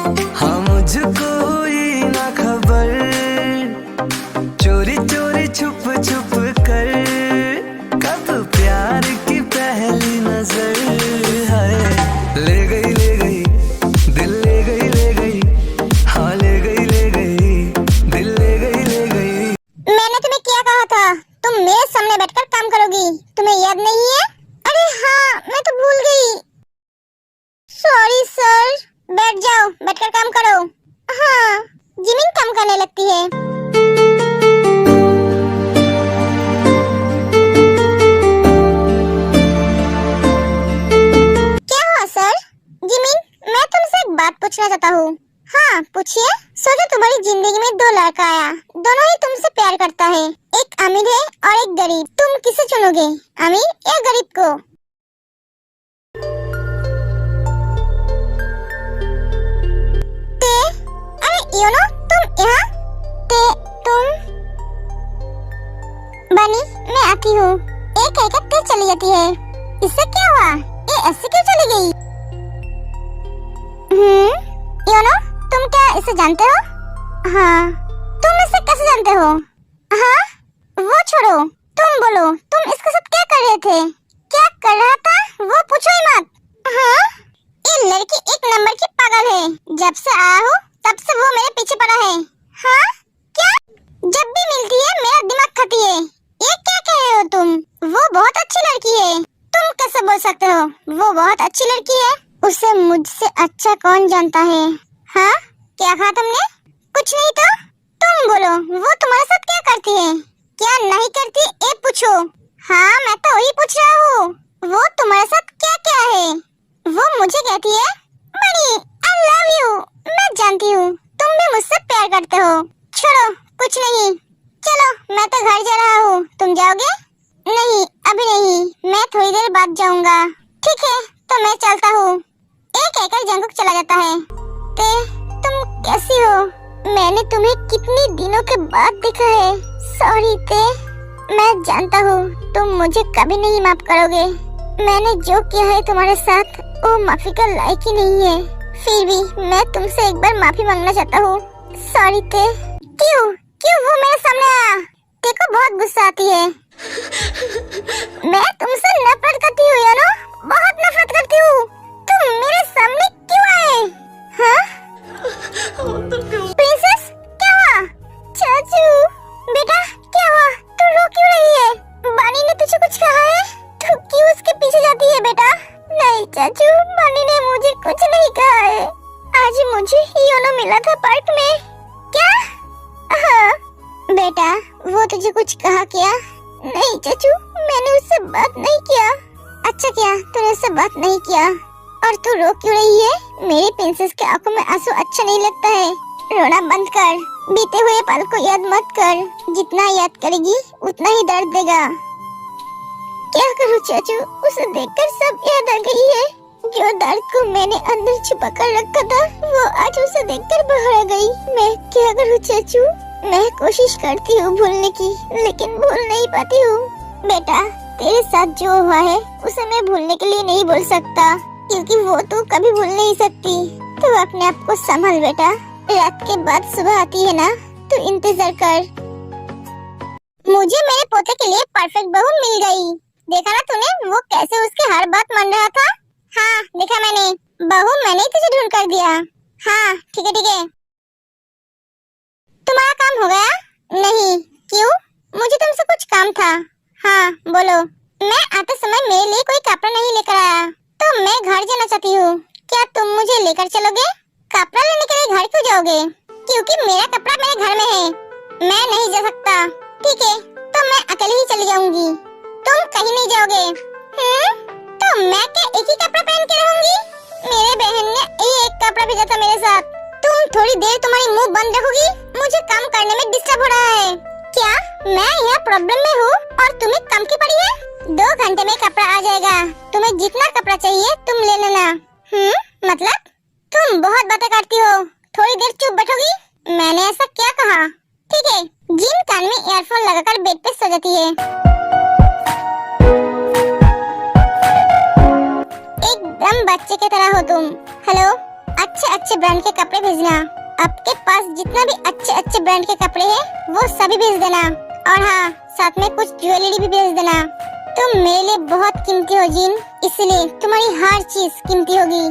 हाँ मुझको ही ना खबर, चोरी चोरी छुप छुप कर, कब प्यार की पहली नजर है। ले गई दिल ले गई, हाँ ले गई दिल ले गई। मैंने तुम्हें क्या कहा था? तुम मेरे सामने बैठकर काम करोगी, तुम्हें याद नहीं है? अरे हाँ, मैं तो भूल गई। Sorry sir. बैठ जाओ, बैठकर काम करो। हाँ, जिमिन काम करने लगती है। क्या हुआ सर? जिमिन, मैं तुमसे एक बात पूछना चाहता हूँ। हाँ पूछिए। सोचो तुम्हारी जिंदगी में दो लड़का आया, दोनों ही तुमसे प्यार करता है, एक अमीर है और एक गरीब। तुम किसे चुनोगे, अमीर या गरीब को? अरे तुम यहाँ? तुम बनी, मैं आती हूँ। एक तेज चली जाती है, इससे क्या हुआ? ये ऐसे क्यों चली गई? तुम क्या इसे जानते हो? हाँ। तुम इसे कैसे जानते हो? हाँ, वो छोड़ो, तुम बोलो, तुम इसके साथ क्या कर रहे थे? क्या कर रहा था वो पूछो ही मत। हाँ, ये लड़की एक नंबर की पागल है। जब से आया हूँ तब से वो मेरे पीछे पड़ा है। हाँ क्या? जब भी मिलती है मेरा दिमाग खाती है। ये क्या कह रहे हो तुम? वो बहुत अच्छी लड़की है। तुम कैसे बोल सकते हो वो बहुत अच्छी लड़की है? उसे मुझसे अच्छा कौन जानता है? हाँ, क्या कहा तुमने? कुछ नहीं तो तुम बोलो, वो तुम्हारे साथ क्या करती है, क्या नहीं करती, ये पूछो। हाँ, मैं तो वही पूछ रहा हूँ, वो तुम्हारे साथ क्या क्या है? वो मुझे कहती है, बड़ी आई लव यू। मैं जानती हूँ तुम भी मुझसे प्यार करते हो। छोड़ो, कुछ नहीं। चलो, मैं तो घर जा रहा हूँ, तुम जाओगे? नहीं, अभी नहीं, मैं थोड़ी देर बाद जाऊंगा। ठीक है, तो मैं चलता हूँ। एक कहकर जंगुक चला जाता है। तुम कैसी हो? मैंने तुम्हें कितने दिनों के बाद देखा है। सॉरी ते, मैं जानता हूँ तुम मुझे कभी नहीं माफ करोगे। मैंने जो किया है तुम्हारे साथ वो माफी का लायक ही नहीं है। फिर भी मैं तुमसे एक बार माफी मांगना चाहता हूँ। सॉरी ते। क्यों वो मेरे सामने आया? देखो बहुत गुस्सा आती है। मैं तुमसे नफरत करती हूँ, बहुत नफरत करती हूँ। तुम मेरे सामने क्यों आए? हाँ? प्रिंसेस, क्या हुआ? चाचू, बेटा क्या हुआ? तू रो क्यों रही है? बानी ने तुझे कुछ कहा है? तू क्यों उसके पीछे जाती है बेटा? नहीं चाचू, बानी ने मुझे कुछ नहीं कहा है। आज मुझे योनो मिला था पार्क में। क्या? हाँ बेटा, वो तुझे कुछ कहा क्या? नहीं चाचू, मैंने उससे बात नहीं किया। अच्छा किया तूने उससे बात नहीं किया। और तू रो क्यों रही है? मेरी प्रिंसेस के आंखों में आंसू अच्छा नहीं लगता है। रोना बंद कर, बीते हुए पल को याद मत कर। जितना याद करेगी उतना ही दर्द देगा। क्या करूं चाचू, उसे देखकर सब याद आ गई है। जो दर्द को मैंने अंदर छुपा कर रखा था वो आज उसे देखकर बाहर आ गई। मैं क्या करूं चाचू? मैं कोशिश करती हूँ भूलने की, लेकिन भूल नहीं पाती हूँ। बेटा, तेरे साथ जो हुआ है उसे मैं भूलने के लिए नहीं बोल सकता, क्योंकि वो तू कभी भूल नहीं सकती। तू अपने आप को संभाल बेटा। रात के बाद सुबह आती है ना, तू इंतजार कर। मुझे मेरे पोते के लिए परफेक्ट बहू मिल गई। देखा ना तूने, वो कैसे उसके हर बात मान रहा था। हाँ देखा मैंने। बहू मैंने ही तुझे ढूंढ कर दिया। हाँ ठीक है। तुम्हारा काम हो गया? नहीं। क्यों? मुझे तुमसे कुछ काम था। हाँ बोलो। मैं आते समय मेरे लिए कोई कपड़ा नहीं लेकर आया, तो मैं घर जाना चाहती हूँ। क्या तुम मुझे लेकर चलोगे? कपड़ा लेने के लिए घर क्यों जाओगे? क्योंकि मेरा कपड़ा मेरे घर में है, मैं नहीं जा सकता। ठीक है, तो मैं अकेले ही चली जाऊंगी, तुम कहीं नहीं जाओगे। तो मैं क्या एक ही कपड़ा पहन के रहूंगी? मेरे बहन ने एक कपड़ा भेजा था मेरे साथ। तुम थोड़ी देर तुम्हारी मुंह बंद रखोगी? मुझे काम करने में डिस्टर्ब हो रहा है। क्या मैं यहाँ प्रॉब्लम में हूँ और तुम्हें काम की पड़ी है? 2 घंटे में कपड़ा आ जाएगा, तुम्हें जितना कपड़ा चाहिए तुम ले लेना। मतलब? तुम बहुत बातें करती हो, थोड़ी देर चुप बैठोगी? मैंने ऐसा क्या कहा? ठीक है, जिन कान में ईयरफोन लगाकर बेड पे सो जाती है। एकदम बच्चे की तरह हो तुम। हेलो, अच्छे अच्छे ब्रांड के कपड़े भेजना। आपके पास जितना भी अच्छे अच्छे ब्रांड के कपड़े हैं वो सभी भेज देना। और हाँ, साथ में कुछ ज्वेलरी भी भेज देना। तुम मेरे लिए बहुत कीमती हो जिन, इसलिए तुम्हारी हर चीज कीमती होगी।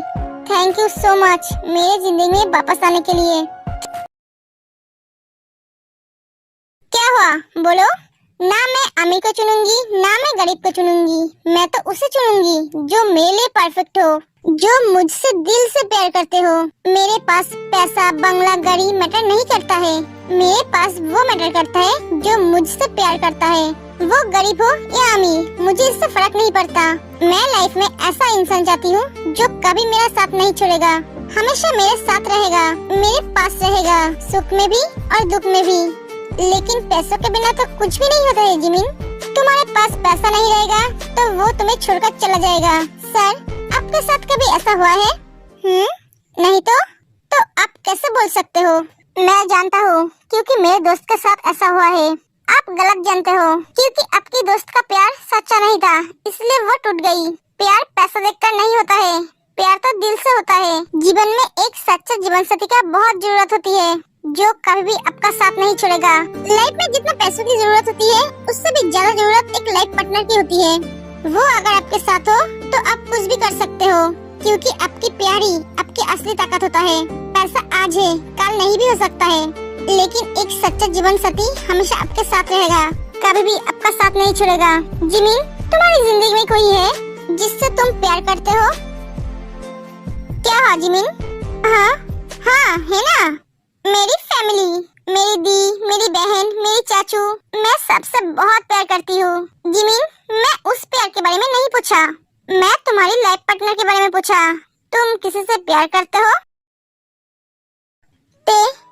थैंक यू सो मच मेरे जिंदगी में वापस आने के लिए। क्या हुआ बोलो? ना मैं अमीर को चुनूंगी ना मैं गरीब को चुनूंगी। मैं तो उसे चुनूंगी जो मेरे लिए परफेक्ट हो, जो मुझसे दिल से प्यार करते हो। मेरे पास पैसा बंगला गाड़ी मैटर नहीं करता है। मेरे पास वो मैटर करता है जो मुझसे प्यार करता है। वो गरीब हो या अमीर, मुझे इससे फर्क नहीं पड़ता। मैं लाइफ में ऐसा इंसान चाहती हूँ जो कभी मेरा साथ नहीं छोड़ेगा, हमेशा मेरे साथ रहेगा, मेरे पास रहेगा, सुख में भी और दुख में भी। लेकिन पैसों के बिना तो कुछ भी नहीं होता है जिमिन। तुम्हारे पास पैसा नहीं रहेगा तो वो तुम्हें छोड़कर चला जाएगा। सर, आपके साथ कभी ऐसा हुआ है? नहीं तो आप कैसे बोल सकते हो? मैं जानता हूँ क्योंकि मेरे दोस्त के साथ ऐसा हुआ है। आप गलत जानते हो क्योंकि आपकी दोस्त का प्यार सच्चा नहीं था, इसलिए वो टूट गई। प्यार पैसा देखकर नहीं होता है, प्यार तो दिल से होता है। जीवन में एक सच्चा जीवन साथी का बहुत जरूरत होती है जो कभी भी आपका साथ नहीं छोड़ेगा। लाइफ में जितना पैसों की जरूरत होती है उससे भी ज्यादा जरूरत एक लाइफ पार्टनर की होती है। वो अगर आपके साथ हो तो आप कुछ भी कर सकते हो क्योंकि आपकी प्यारी आपकी असली ताकत होता है। पैसा आज है कल नहीं भी हो सकता है, लेकिन एक सच्चा जीवन साथी हमेशा आपके साथ रहेगा, कभी भी आपका साथ नहीं छोड़ेगा। जिमिन, तुम्हारी जिंदगी में कोई है जिससे तुम प्यार करते हो? क्या हाँ जिमिन? हाँ है ना, मेरी फैमिली, मेरी दी, मेरी बहन, मेरी चाचू, मैं सबसे बहुत प्यार करती हूँ। जिमिन, मैं उस प्यार के बारे में नहीं पूछा, मैं तुम्हारी लाइफ पार्टनर के बारे में पूछा। तुम किसी से प्यार करते हो?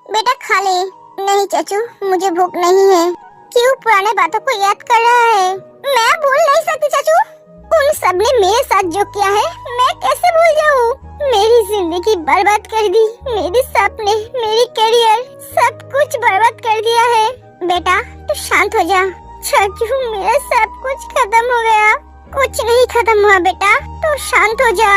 बेटा खा ले। नहीं चाचू, मुझे भूख नहीं है। क्यों पुराने बातों को याद कर रहा है? मैं भूल नहीं सकती चाचू, उन सब ने मेरे साथ जो किया है मैं कैसे भूल जाऊँ? मेरी जिंदगी बर्बाद कर दी, मेरे सपने, मेरी करियर, सब कुछ बर्बाद कर दिया है। बेटा तू शांत हो जा। चाचू, मेरा सब कुछ खत्म हो गया। कुछ नहीं खत्म हुआ बेटा, तू शांत हो जा।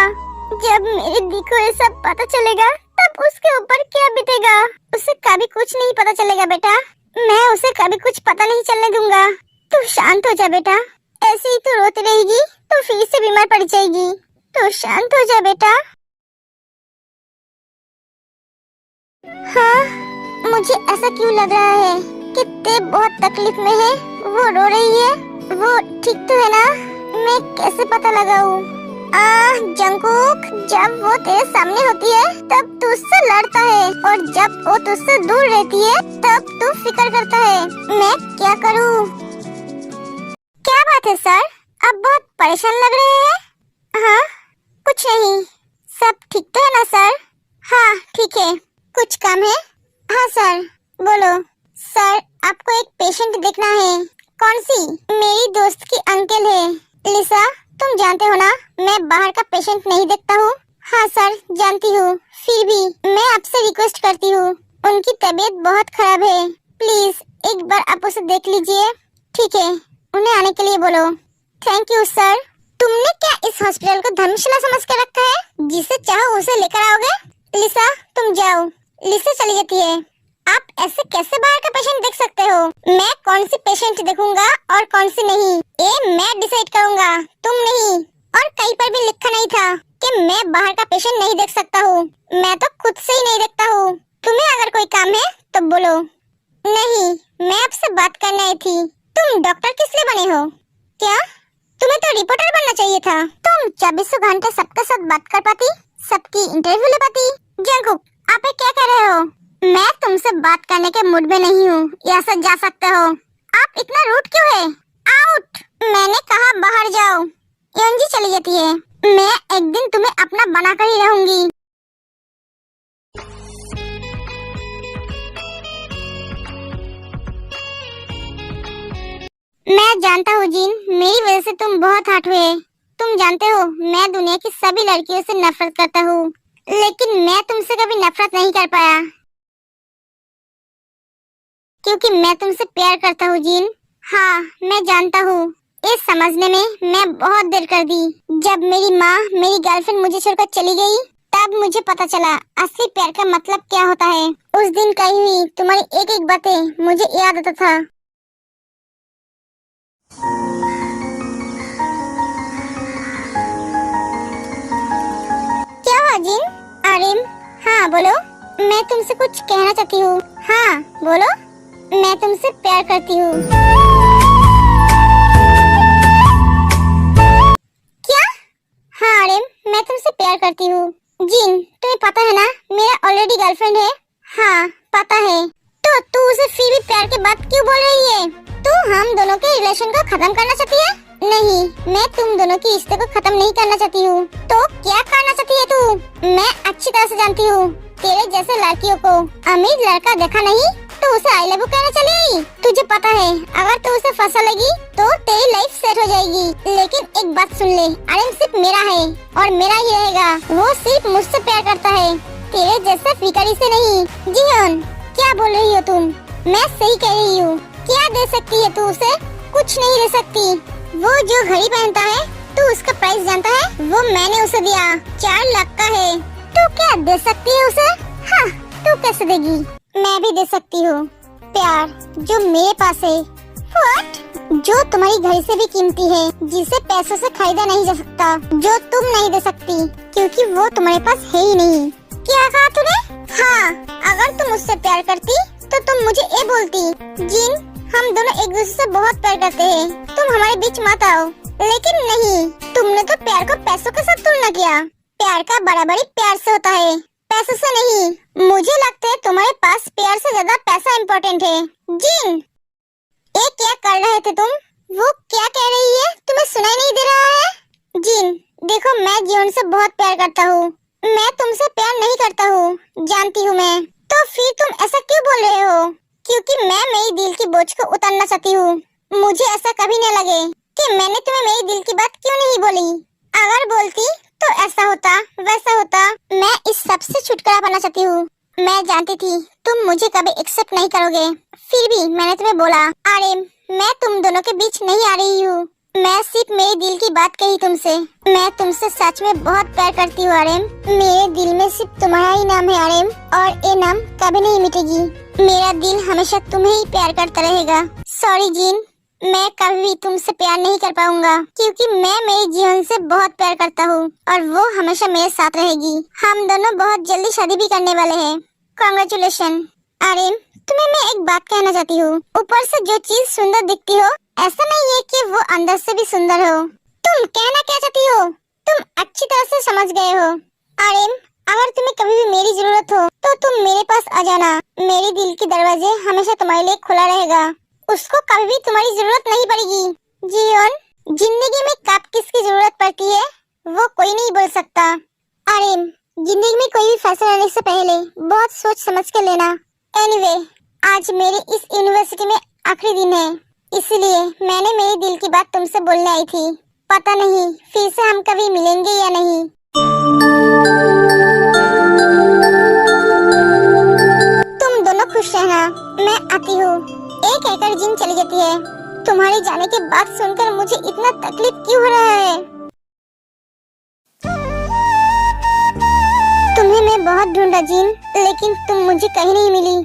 जब मेरे दी को ये सब पता चलेगा तब उसके ऊपर क्या बीतेगा। उसे कभी कुछ नहीं पता चलेगा बेटा, मैं उसे कभी कुछ पता नहीं चलने दूंगा। तू शांत हो जा बेटा, ऐसे ही तू रोती रहेगी तो फिर से बीमार पड़ जाएगी। तू शांत हो जा बेटा। हाँ, मुझे ऐसा क्यों लग रहा है कि ते बहुत तकलीफ में है। वो रो रही है, वो ठीक तो है ना? मैं कैसे पता लगाऊं? जंकुक, जब वो तेरे सामने होती है तब तू उससे लड़ता है और जब वो तुझसे दूर रहती है तब तू फिक्र करता है। मैं क्या करूं? क्या बात है सर, आप बहुत परेशान लग रहे हैं। हाँ कुछ नहीं, सब ठीक तो है ना सर? हाँ ठीक है। कुछ काम है? हाँ सर बोलो। सर आपको एक पेशेंट देखना है। कौन सी? मेरी दोस्त की अंकल है। लिसा, तुम जानते हो ना मैं बाहर का पेशेंट नहीं देखता हूँ। हाँ सर जानती हूँ, फिर भी मैं आपसे रिक्वेस्ट करती हूँ, उनकी तबीयत बहुत खराब है, प्लीज एक बार आप उसे देख लीजिए। ठीक है, उन्हें आने के लिए बोलो। Thank you sir. तुमने क्या इस हॉस्पिटल को धर्मशाला समझ कर रखा है? जिसे चाहो उसे लेकर आओगे। लिसा तुम जाओ। लिसा चली जाती है। आप ऐसे कैसे बाहर का पेशेंट देख सकते हो? मैं कौन सी पेशेंट देखूंगा और कौन सी नहीं, ये मैं डिसाइड करूंगा, तुम नहीं। और कहीं पर भी लिखा नहीं था कि मैं बाहर का पेशेंट नहीं देख सकता हूँ। मैं तो खुद से ही नहीं देखता हूँ। तुम्हें अगर कोई काम है तो बोलो। नहीं, मैं आपसे बात करने आई थी। तुम डॉक्टर किस लिए बने हो? क्या तुम्हें तो रिपोर्टर बनना चाहिए था। तुम 24 घंटे सबके साथ बात कर पाती, सबकी इंटरव्यू ले पाती। जंकुक, आप ये क्या कर रहे हो? मैं तुमसे बात करने के मूड में नहीं हूँ, यहाँ से जा सकते हो। आप इतना रूड क्यों है? आउट! मैंने कहा बाहर जाओ। यंजी चली जाती है। मैं एक दिन तुम्हें अपना बनाकर ही रहूंगी। मैं जानता हूँ जिन, मेरी वजह से तुम बहुत हर्ट हुए। तुम जानते हो मैं दुनिया की सभी लड़कियों से नफरत करता हूँ, लेकिन मैं तुमसे कभी नफरत नहीं कर पाया क्योंकि मैं तुमसे प्यार करता हूँ जिन। हाँ मैं जानता हूँ, ये समझने में मैं बहुत देर कर दी। जब मेरी माँ मेरी गर्लफ्रेंड मुझे छोड़कर चली गई तब मुझे पता चला असली प्यार का मतलब क्या होता है। उस दिन कही हुई तुम्हारी एक एक बातें मुझे याद आता था। क्या हुआ जिन? आर्यन, हाँ बोलो। मैं तुमसे कुछ कहना चाहती हूँ। हाँ बोलो। मैं तुमसे प्यार करती हूँ। क्या? हाँ आर्यन, मैं तुमसे प्यार करती हूँ। जिन, तुम्हें पता है ना मेरा ऑलरेडी गर्लफ्रेंड है। हाँ पता है। तो तू उसे फिर भी प्यार की बात क्यों बोल रही है? तू हम दोनों के रिलेशन को खत्म करना चाहती है? नहीं, मैं तुम दोनों के रिश्ते को खत्म नहीं करना चाहती हूँ। तो क्या करना चाहती है तू? मैं अच्छी तरह से जानती हूँ तेरे जैसे लड़कियों को अमीर लड़का देखा नहीं तो उसे आई लव यू कहना चली आई। तुझे पता है अगर तू उसे फंसा लेगी तो तेरी लाइफ सेट हो जाएगी। लेकिन एक बात सुन ले, आर्यन सिर्फ मेरा है और मेरा ही रहेगा। वो सिर्फ मुझसे प्यार करता है, तेरे जैसे फिकारी से नहीं। जीवन, क्या बोल रही हो तुम? मैं सही कह रही हूँ। क्या दे सकती है तू उसे? कुछ नहीं दे सकती। वो जो घड़ी पहनता है तू उसका प्राइस जानता है? वो मैंने उसे दिया, 4 लाख का है। तू क्या दे सकती है उसे? हाँ, तू कैसे देगी? मैं भी दे सकती हूँ प्यार जो मेरे पास है। What? जो तुम्हारी घड़ी से भी कीमती है, जिसे पैसों से खरीदा नहीं जा सकता, जो तुम नहीं दे सकती क्योंकि वो तुम्हारे पास है ही नहीं। क्या कहा तूने? हाँ, अगर तुम मुझसे प्यार करती तो तुम मुझे ये बोलती, जिन हम दोनों एक दूसरे से बहुत प्यार करते हैं, तुम हमारे बीच मत आओ। लेकिन नहीं, तुमने तो प्यार को पैसों के साथ तुलना किया। प्यार का बराबरी प्यार से होता है, पैसों से नहीं। मुझे लगता है तुम्हारे पास प्यार से ज्यादा पैसा इम्पोर्टेंट है। जिन, ये क्या कर रहे थे तुम? वो क्या कह रही है? तुम्हें सुनाई नहीं दे रहा है? जिन, देखो मैं जीवन से बहुत प्यार करता हूँ। मैं तुमसे प्यार नहीं करता हूँ, जानती हूँ मैं। तो फिर तुम ऐसा क्यों बोल रहे हो? क्योंकि मैं मेरी दिल की बोझ को उतारना चाहती हूँ। मुझे ऐसा कभी न लगे कि मैंने तुम्हें मेरी दिल की बात क्यों नहीं बोली। अगर बोलती तो ऐसा होता वैसा होता। मैं इस सब से छुटकारा पाना चाहती हूँ। मैं जानती थी तुम मुझे कभी एक्सेप्ट नहीं करोगे, फिर भी मैंने तुम्हें बोला। आर्यन, मैं तुम दोनों के बीच नहीं आ रही हूँ। मैं सिर्फ मेरे दिल की बात कही तुमसे। मैं तुमसे सच में बहुत प्यार करती हूँ आर्यन। मेरे दिल में सिर्फ तुम्हारा ही नाम है आर्यन, और ये नाम कभी नहीं मिटेगी। मेरा दिल हमेशा तुम्हें ही प्यार करता रहेगा। सॉरी जिन, मैं कभी भी तुमसे प्यार नहीं कर पाऊंगा क्योंकि मैं मेरे जीवन से बहुत प्यार करता हूँ और वो हमेशा मेरे साथ रहेगी। हम दोनों बहुत जल्दी शादी भी करने वाले हैं। कांग्रेचुलेशन। आर्यन, तुम्हें मैं एक बात कहना चाहती हूँ। ऊपर से जो चीज सुंदर दिखती हो, ऐसा नहीं है कि वो अंदर से भी सुंदर हो। तुम कहना क्या चाहती हो? तुम अच्छी तरह से समझ गए हो। आर्यन, अगर तुम्हें कभी भी मेरी जरूरत हो तो तुम मेरे पास आ जाना। मेरे दिल के दरवाजे हमेशा तुम्हारे लिए खुला रहेगा। उसको कभी भी तुम्हारी जरूरत नहीं पड़ेगी। जीवन, जिंदगी में कब किसकी जरूरत पड़ती है वो कोई नहीं बोल सकता। आर्यन, जिंदगी में कोई भी फैसला लेने से पहले बहुत सोच समझ के लेना। एनीवे, आज मेरे इस यूनिवर्सिटी में आखिरी दिन है, इसलिए मैंने मेरे दिल की बात तुमसे बोलने आई थी। पता नहीं फिर से हम कभी मिलेंगे या नहीं। तुम दोनों खुश रहना, मैं आती हूँ। एक एकड़ जिन चली जाती है। तुम्हारे जाने के बाद सुनकर मुझे इतना तकलीफ क्यों हो रहा है? तुम्हें मैं बहुत ढूंढा जिन, लेकिन तुम मुझे कहीं नहीं मिली।